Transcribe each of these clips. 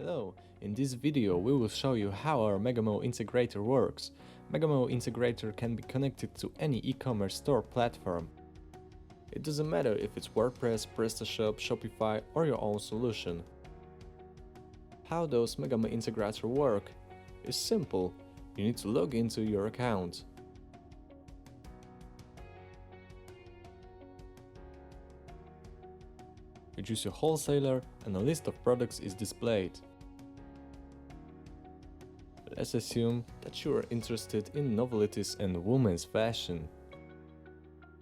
Hello, in this video we will show you how our Megamo Integrator works. Megamo Integrator can be connected to any e-commerce store platform. It doesn't matter if it's WordPress, PrestaShop, Shopify or your own solution. How does Megamo Integrator work? It's simple. You need to log into your account. You choose your wholesaler and a list of products is displayed. Let's assume that you are interested in novelties and women's fashion.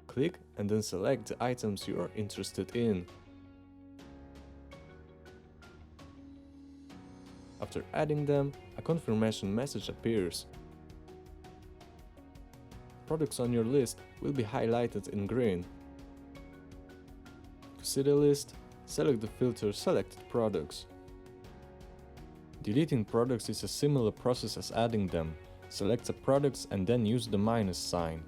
Click and then select the items you are interested in. After adding them, a confirmation message appears. Products on your list will be highlighted in green. To see the list, select the filter Selected Products. Deleting products is a similar process as adding them. Select the products and then use the minus sign.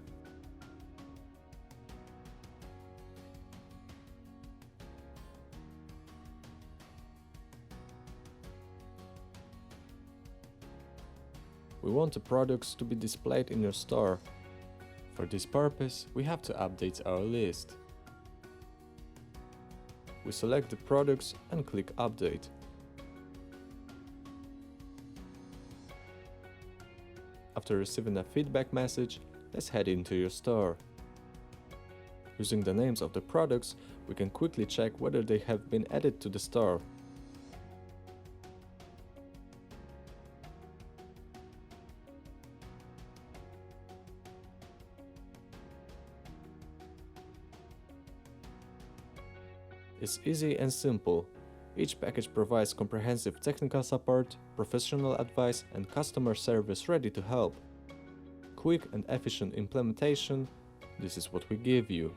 We want the products to be displayed in your store. For this purpose, we have to update our list. We select the products and click Update. After receiving a feedback message, let's head into your store. Using the names of the products, we can quickly check whether they have been added to the store. It's easy and simple. Each package provides comprehensive technical support, professional advice and customer service ready to help. Quick and efficient implementation, this is what we give you.